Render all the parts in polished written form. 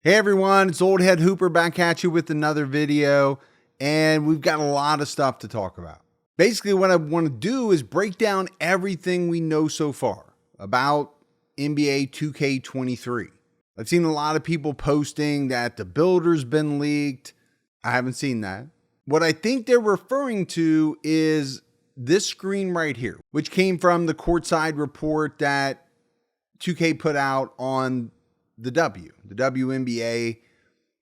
Hey everyone, it's Old Head Hooper back at you with another video, and we've got a lot of stuff to talk about. Basically, what I want to do is break down everything we know so far about NBA 2K23. I've seen a lot of people posting that the builder's been leaked. I haven't seen that. What I think they're referring to is this screen right here, which came from the Courtside report that 2K put out on the WNBA.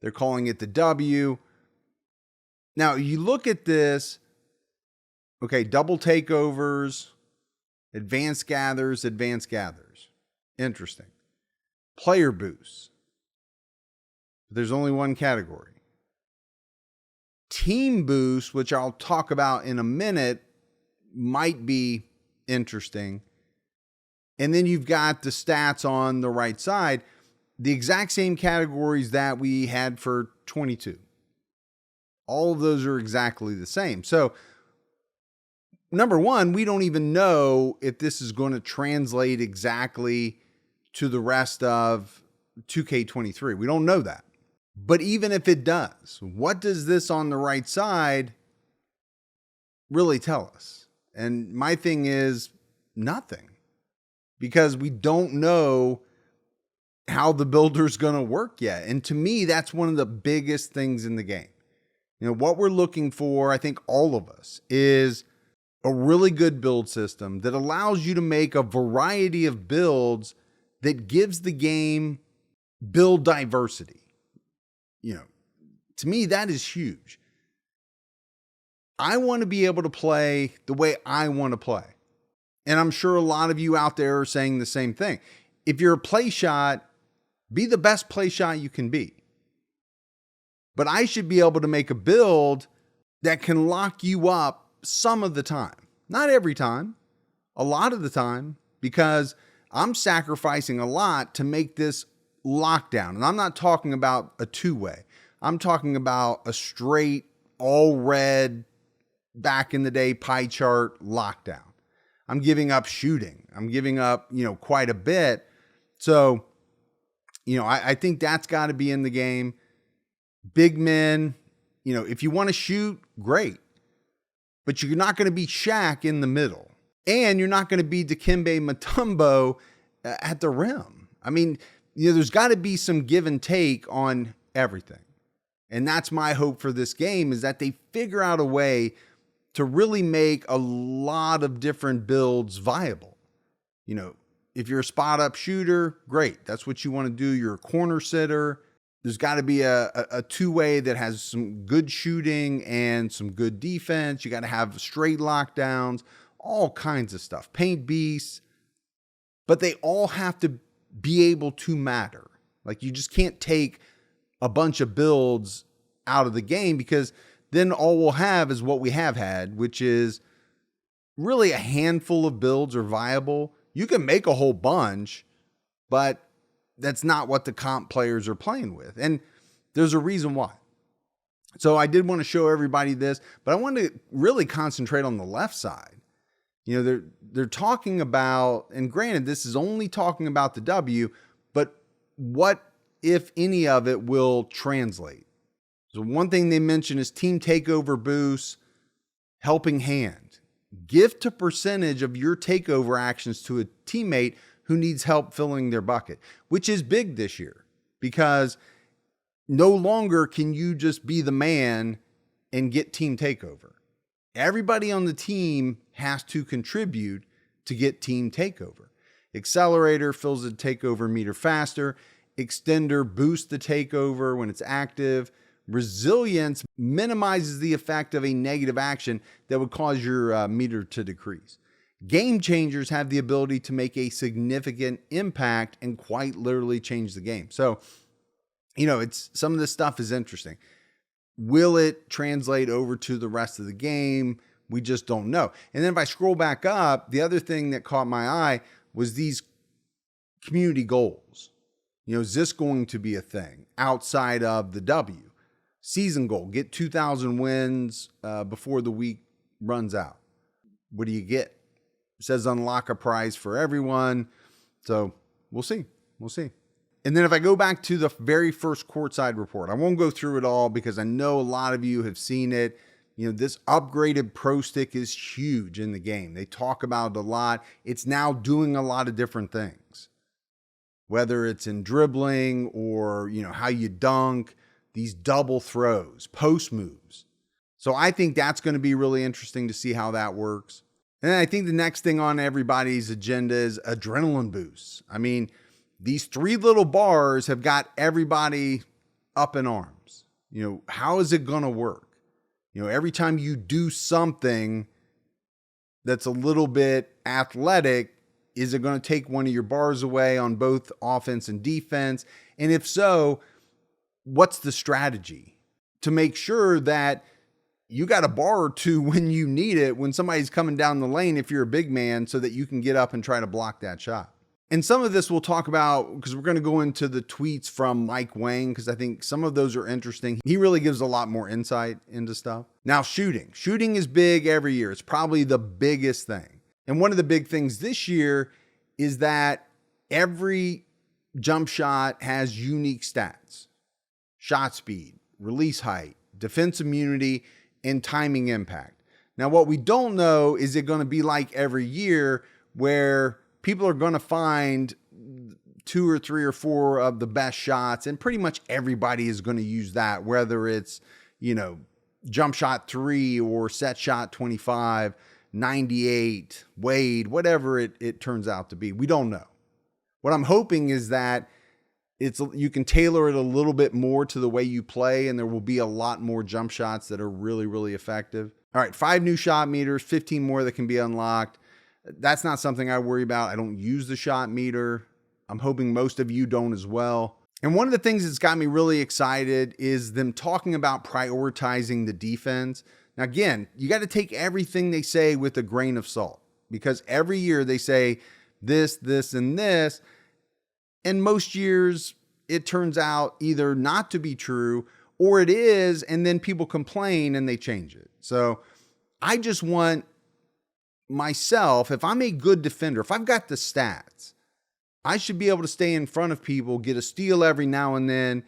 They're calling it the W. Now, you look at this, okay, double takeovers, advanced gathers. Interesting. Player boosts. There's only one category. Team boost, which I'll talk about in a minute, might be interesting. And then you've got the stats on the right side, the exact same categories that we had for 22. All of those are exactly the same. So, number one, we don't even know if this is going to translate exactly to the rest of 2K23. We don't know that. But even if it does, what does this on the right side really tell us? And my thing is nothing, because we don't know how the builder's going to work yet. And to me, that's one of the biggest things in the game. You know, what we're looking for, I think all of us, is a really good build system that allows you to make a variety of builds that gives the game build diversity. You know, to me, that is huge. I want to be able to play the way I want to play. And I'm sure a lot of you out there are saying the same thing. If you're a play shot, be the best play shot you can be. But I should be able to make a build that can lock you up some of the time. Not every time, a lot of the time, because I'm sacrificing a lot to make this lockdown. And I'm not talking about a two-way. I'm talking about a straight, all red, back in the day pie chart lockdown. I'm giving up shooting. I'm giving up, quite a bit. So, I think that's got to be in the game. Big men, if you want to shoot, great. But you're not going to be Shaq in the middle. And you're not going to be Dikembe Mutombo at the rim. I mean, there's got to be some give and take on everything. And that's my hope for this game, is that they figure out a way to really make a lot of different builds viable. If you're a spot up shooter, great. That's what you want to do. You're a corner sitter. There's got to be a two-way that has some good shooting and some good defense. You got to have straight lockdowns, all kinds of stuff. Paint beasts. But they all have to be able to matter. Like, you just can't take a bunch of builds out of the game, because then all we'll have is what we have had, which is really a handful of builds are viable. You can make a whole bunch, but that's not what the comp players are playing with. And there's a reason why. So I did want to show everybody this, but I wanted to really concentrate on the left side. They're talking about, and granted, this is only talking about the W, but what, if any of it, will translate? So one thing they mention is team takeover boosts, helping hand. Gift a percentage of your takeover actions to a teammate who needs help filling their bucket, which is big this year, because no longer can you just be the man and get team takeover. Everybody on the team has to contribute to get team takeover. Accelerator fills the takeover meter faster. Extender boosts the takeover when it's active. Resilience minimizes the effect of a negative action that would cause your meter to decrease. Game changers have the ability to make a significant impact and quite literally change the game. So, it's some of this stuff is interesting. Will it translate over to the rest of the game? We just don't know. And then if I scroll back up, the other thing that caught my eye was these community goals. Is this going to be a thing outside of the W? Season goal, get 2,000 wins before the week runs out. What do you get? It says unlock a prize for everyone. So we'll see. And then if I go back to the very first Courtside report, I won't go through it all because I know a lot of you have seen it. This upgraded Pro Stick is huge in the game. They talk about it a lot. It's now doing a lot of different things, whether it's in dribbling or, how you dunk, these double throws, post moves. So I think that's going to be really interesting to see how that works. And then I think the next thing on everybody's agenda is adrenaline boosts. I mean, these 3 little bars have got everybody up in arms. How is it going to work? Every time you do something that's a little bit athletic, is it going to take one of your bars away on both offense and defense? And if so, what's the strategy to make sure that you got a bar or two when you need it, when somebody's coming down the lane, if you're a big man, so that you can get up and try to block that shot? And some of this we'll talk about because we're going to go into the tweets from Wang, because I think some of those are interesting. He really gives a lot more insight into stuff. Now, shooting is big every year. It's probably the biggest thing. And one of the big things this year is that every jump shot has unique stats: shot speed, release height, defense immunity, and timing impact. Now, what we don't know is it going to be like every year where people are going to find 2 or 3 or 4 of the best shots, and pretty much everybody is going to use that, whether it's, jump shot 3 or set shot 25, 98, Wade, whatever it turns out to be. We don't know. What I'm hoping is that you can tailor it a little bit more to the way you play, and there will be a lot more jump shots that are really, really effective. All right, 5 new shot meters, 15 more that can be unlocked. That's not something I worry about. I don't use the shot meter. I'm hoping most of you don't as well. And one of the things that's got me really excited is them talking about prioritizing the defense. Now, again, you got to take everything they say with a grain of salt, because every year they say this, this, and this. And most years it turns out either not to be true or it is, and then people complain and they change it. So I just want myself, if I'm a good defender, if I've got the stats, I should be able to stay in front of people, get a steal every now and then,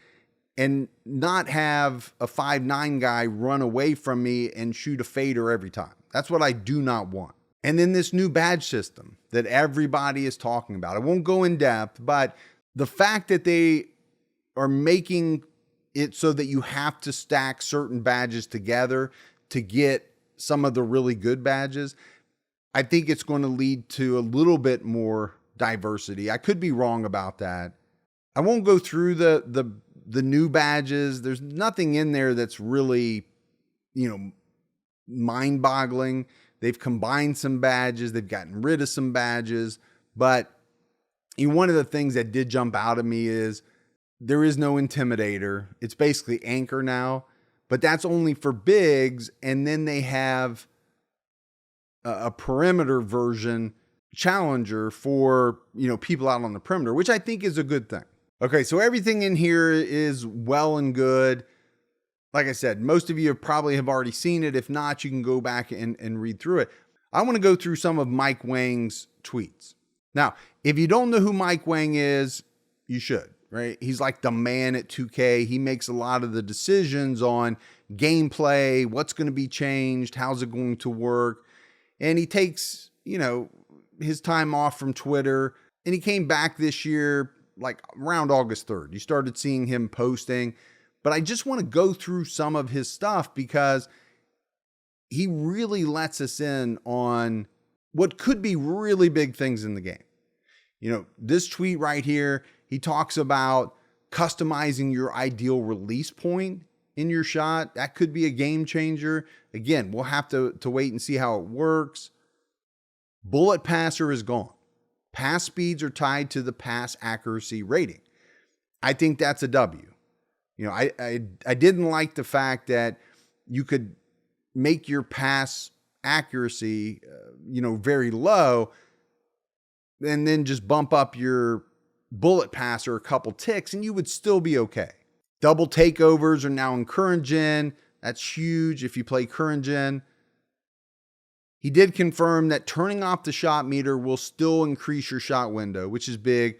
and not have a 5'9" guy run away from me and shoot a fader every time. That's what I do not want. And then this new badge system that everybody is talking about. I won't go in depth, but the fact that they are making it so that you have to stack certain badges together to get some of the really good badges, I think it's going to lead to a little bit more diversity. I could be wrong about that. I won't go through the new badges. There's nothing in there that's really, mind-boggling. They've combined some badges. They've gotten rid of some badges. But one of the things that did jump out at me is there is no intimidator. It's basically anchor now, but that's only for bigs. And then they have a perimeter version, challenger, for people out on the perimeter, which I think is a good thing. Okay, so everything in here is well and good. Like I said, most of you probably have already seen it. If not, you can go back and read through it. I want to go through some of Wang's tweets. Now, if you don't know who Wang is, you should, right? He's like the man at 2K. He makes a lot of the decisions on gameplay, what's going to be changed, how's it going to work. And he takes, his time off from Twitter, and he came back this year, like around August 3rd. You started seeing him posting, but I just want to go through some of his stuff because he really lets us in on what could be really big things in the game. This tweet right here, he talks about customizing your ideal release point in your shot. That could be a game changer. Again, we'll have to wait and see how it works. Bullet passer is gone. Pass speeds are tied to the pass accuracy rating. I think that's a W. I didn't like the fact that you could make your pass accuracy, very low, and then just bump up your bullet passer a couple ticks and you would still be okay. Double takeovers are now in current gen. That's huge if you play current gen. He did confirm that turning off the shot meter will still increase your shot window, which is big.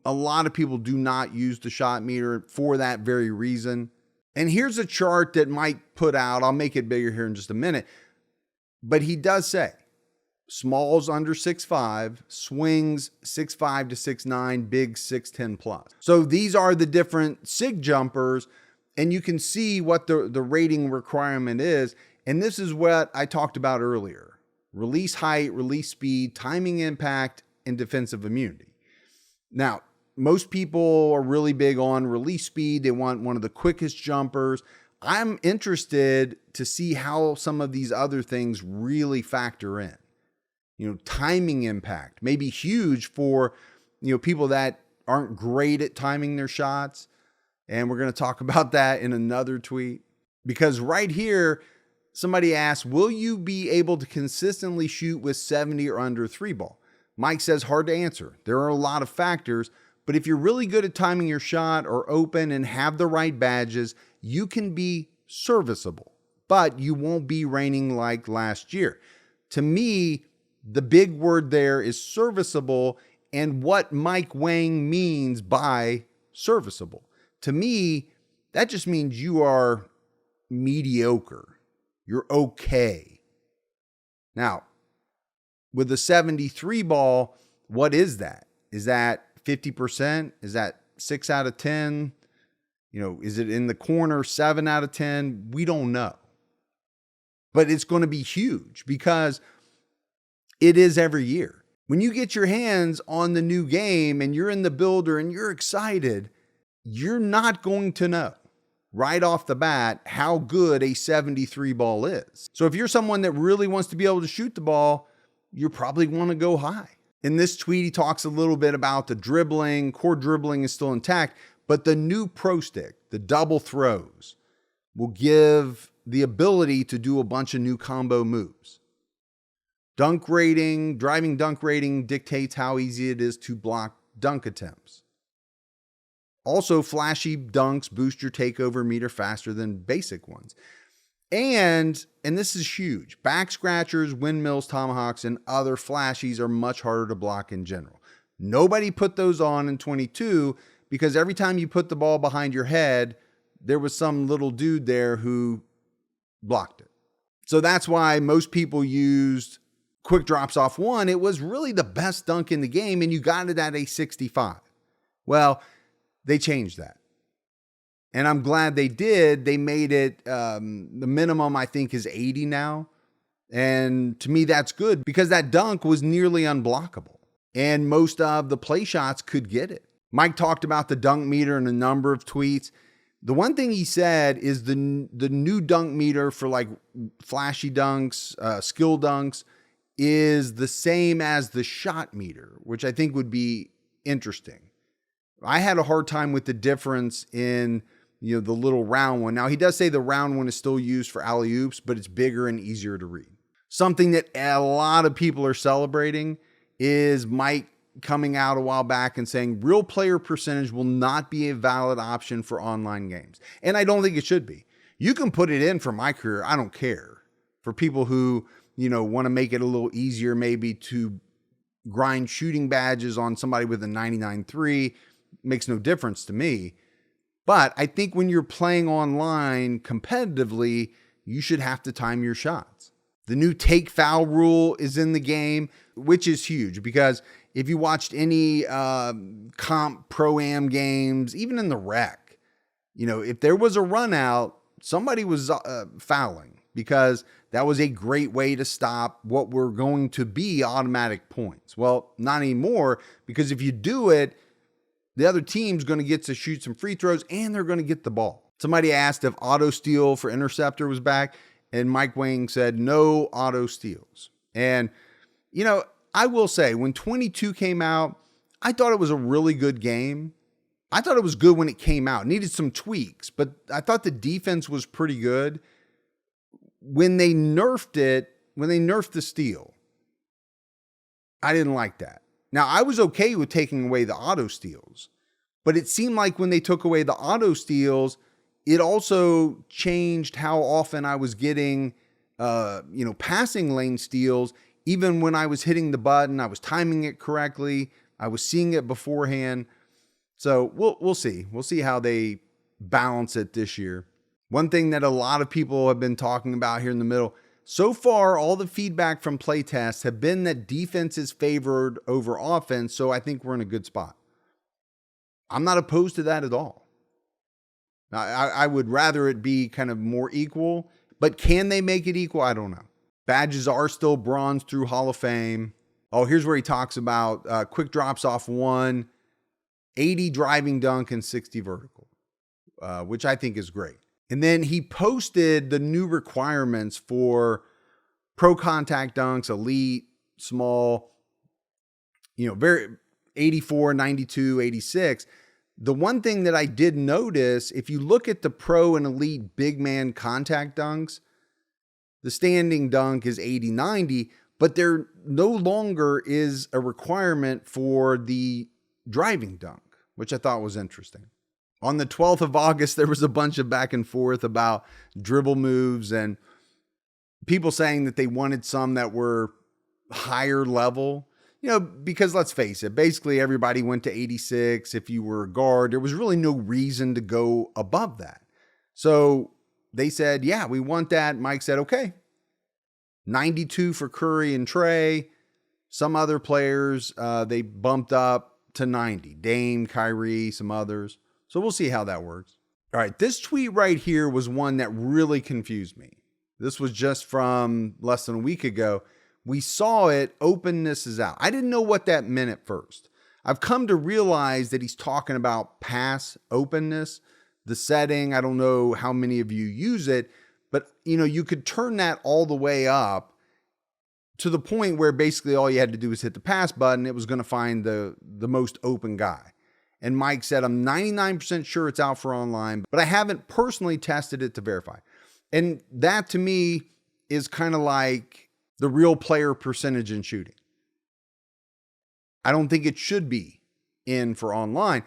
A lot of people do not use the shot meter for that very reason. And here's a chart that Mike put out. I'll make it bigger here in just a minute. But he does say smalls under 6'5", swings 6'5" to 6'9", big 6'10 plus. So these are the different SIG jumpers, and you can see what the rating requirement is. And this is what I talked about earlier: release height, release speed, timing impact, and defensive immunity. Now, most people are really big on release speed. They want one of the quickest jumpers. I'm interested to see how some of these other things really factor in. Timing impact may be huge for, people that aren't great at timing their shots. And we're going to talk about that in another tweet. Because right here, somebody asked, will you be able to consistently shoot with 70 or under 3-ball? Mike says, hard to answer. There are a lot of factors, but if you're really good at timing your shot or open and have the right badges, you can be serviceable, but you won't be reigning like last year. To me, the big word there is serviceable, and what Mike Wang means by serviceable. To me, that just means you are mediocre. You're okay. Now, with a 73 ball, what is that? Is that 50%? Is that 6 out of 10? Is it in the corner 7 out of 10? We don't know. But it's going to be huge because it is every year. When you get your hands on the new game and you're in the builder and you're excited, you're not going to know right off the bat how good a 73 ball is. So if you're someone that really wants to be able to shoot the ball, you probably want to go high. In this tweet, he talks a little bit about the dribbling. Core dribbling is still intact, but the new Pro Stick, the double throws, will give the ability to do a bunch of new combo moves. Dunk rating, driving dunk rating dictates how easy it is to block dunk attempts. Also, flashy dunks boost your takeover meter faster than basic ones. And this is huge, back scratchers, windmills, tomahawks, and other flashies are much harder to block in general. Nobody put those on in 22 because every time you put the ball behind your head, there was some little dude there who blocked it. So that's why most people used quick drops off one. It was really the best dunk in the game, and you got it at a 65. Well, they changed that. And I'm glad they did. They made it, the minimum I think is 80 now. And to me, that's good because that dunk was nearly unblockable. And most of the play shots could get it. Mike talked about the dunk meter in a number of tweets. The one thing he said is the new dunk meter for like flashy dunks, skill dunks, is the same as the shot meter, which I think would be interesting. I had a hard time with the difference in the little round one. Now, he does say the round one is still used for alley-oops, but it's bigger and easier to read. Something that a lot of people are celebrating is Mike coming out a while back and saying real player percentage will not be a valid option for online games. And I don't think it should be. You can put it in for my career. I don't care. For people who, want to make it a little easier maybe to grind shooting badges on somebody with a 99.3, makes no difference to me. But I think when you're playing online competitively, you should have to time your shots. The new take foul rule is in the game, which is huge because if you watched any comp pro-am games, even in the rec, if there was a run out, somebody was fouling because that was a great way to stop what were going to be automatic points. Well, not anymore, because if you do it, the other team's going to get to shoot some free throws and they're going to get the ball. Somebody asked if auto steal for interceptor was back, and Mike Wang said no auto steals. And, I will say when 22 came out, I thought it was a really good game. I thought it was good when it came out. It needed some tweaks, but I thought the defense was pretty good. When they nerfed the steal, I didn't like that. Now, I was okay with taking away the auto steals, but it seemed like when they took away the auto steals, it also changed how often I was getting, passing lane steals. Even when I was hitting the button, I was timing it correctly. I was seeing it beforehand. So we'll see. We'll see how they balance it this year. One thing that a lot of people have been talking about here in the middle, so far, all the feedback from playtests have been that defense is favored over offense. So I think we're in a good spot. I'm not opposed to that at all. I would rather it be kind of more equal, but can they make it equal? I don't know. Badges are still bronze through Hall of Fame. Oh, here's where he talks about quick drops off 1, 80 driving dunk, and 60 vertical, which I think is great. And then he posted the new requirements for pro contact dunks, elite, small, very 84, 92, 86. The one thing that I did notice, if you look at the pro and elite big man contact dunks, the standing dunk is 80, 90, but there no longer is a requirement for the driving dunk, which I thought was interesting. On the 12th of August, there was a bunch of back and forth about dribble moves and people saying that they wanted some that were higher level. Because let's face it, basically everybody went to 86. If you were a guard, there was really no reason to go above that. So they said, yeah, we want that. Mike said, okay. 92 for Curry and Trey. Some other players, they bumped up to 90. Dame, Kyrie, some others. So we'll see how that works. All right, this tweet right here was one that really confused me. This was just from less than a week ago. We saw it, openness is out. I didn't know what that meant at first. I've come to realize that he's talking about pass openness, the setting. I don't know how many of you use it, but you could turn that all the way up to the point where basically all you had to do was hit the pass button. It was going to find the most open guy. And Mike said, I'm 99% sure it's out for online, but I haven't personally tested it to verify. And that to me is kind of like the real player percentage in shooting. I don't think it should be in for online.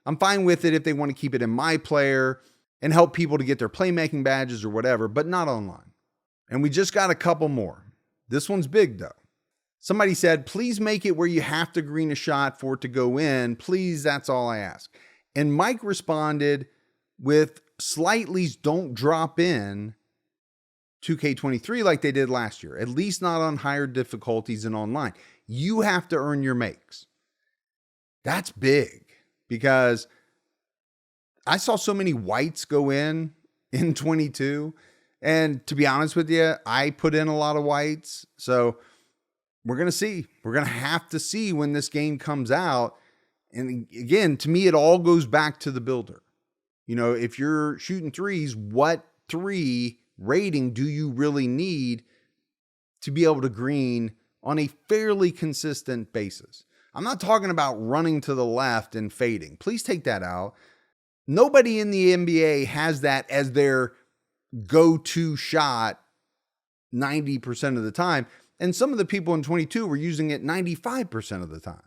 I'm fine with it if they want to keep it in MyPlayer and help people to get their playmaking badges or whatever, but not online. And we just got a couple more. This one's big though. Somebody said, please make it where you have to green a shot for it to go in. Please, that's all I ask. And Mike responded with slightly's don't drop in 2K23 like they did last year, at least not on higher difficulties and online. You have to earn your makes. That's big because I saw so many whites go in 22. And to be honest with you, I put in a lot of whites. So we're going to see. We're going to have to see when this game comes out. And again, to me, it all goes back to the builder. If you're shooting threes, what 3 rating do you really need to be able to green on a fairly consistent basis? I'm not talking about running to the left and fading. Please take that out. Nobody in the NBA has that as their go-to shot 90% of the time. And some of the people in 22 were using it 95% of the time.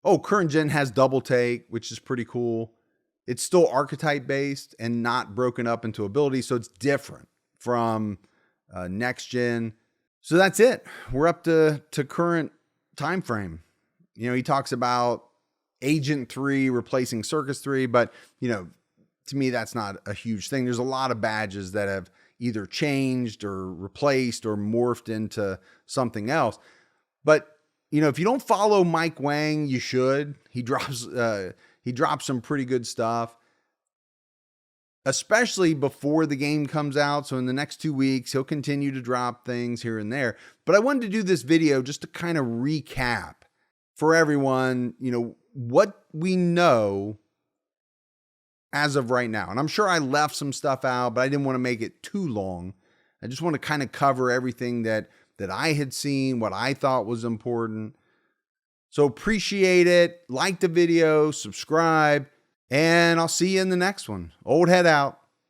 Oh, current gen has double take, which is pretty cool. It's still archetype based and not broken up into abilities. So it's different from next gen. So that's it. We're up to current time frame. He talks about Agent 3 replacing Circus 3, but to me, that's not a huge thing. There's a lot of badges that have either changed or replaced or morphed into something else. But, if you don't follow Mike Wang, you should. He drops some pretty good stuff, especially before the game comes out. So in the next 2 weeks, he'll continue to drop things here and there. But I wanted to do this video just to kind of recap for everyone, what we know as of right now. And I'm sure I left some stuff out, but I didn't want to make it too long. I just want to kind of cover everything that I had seen, what I thought was important. So appreciate it. Like the video, subscribe, and I'll see you in the next one. Old head out.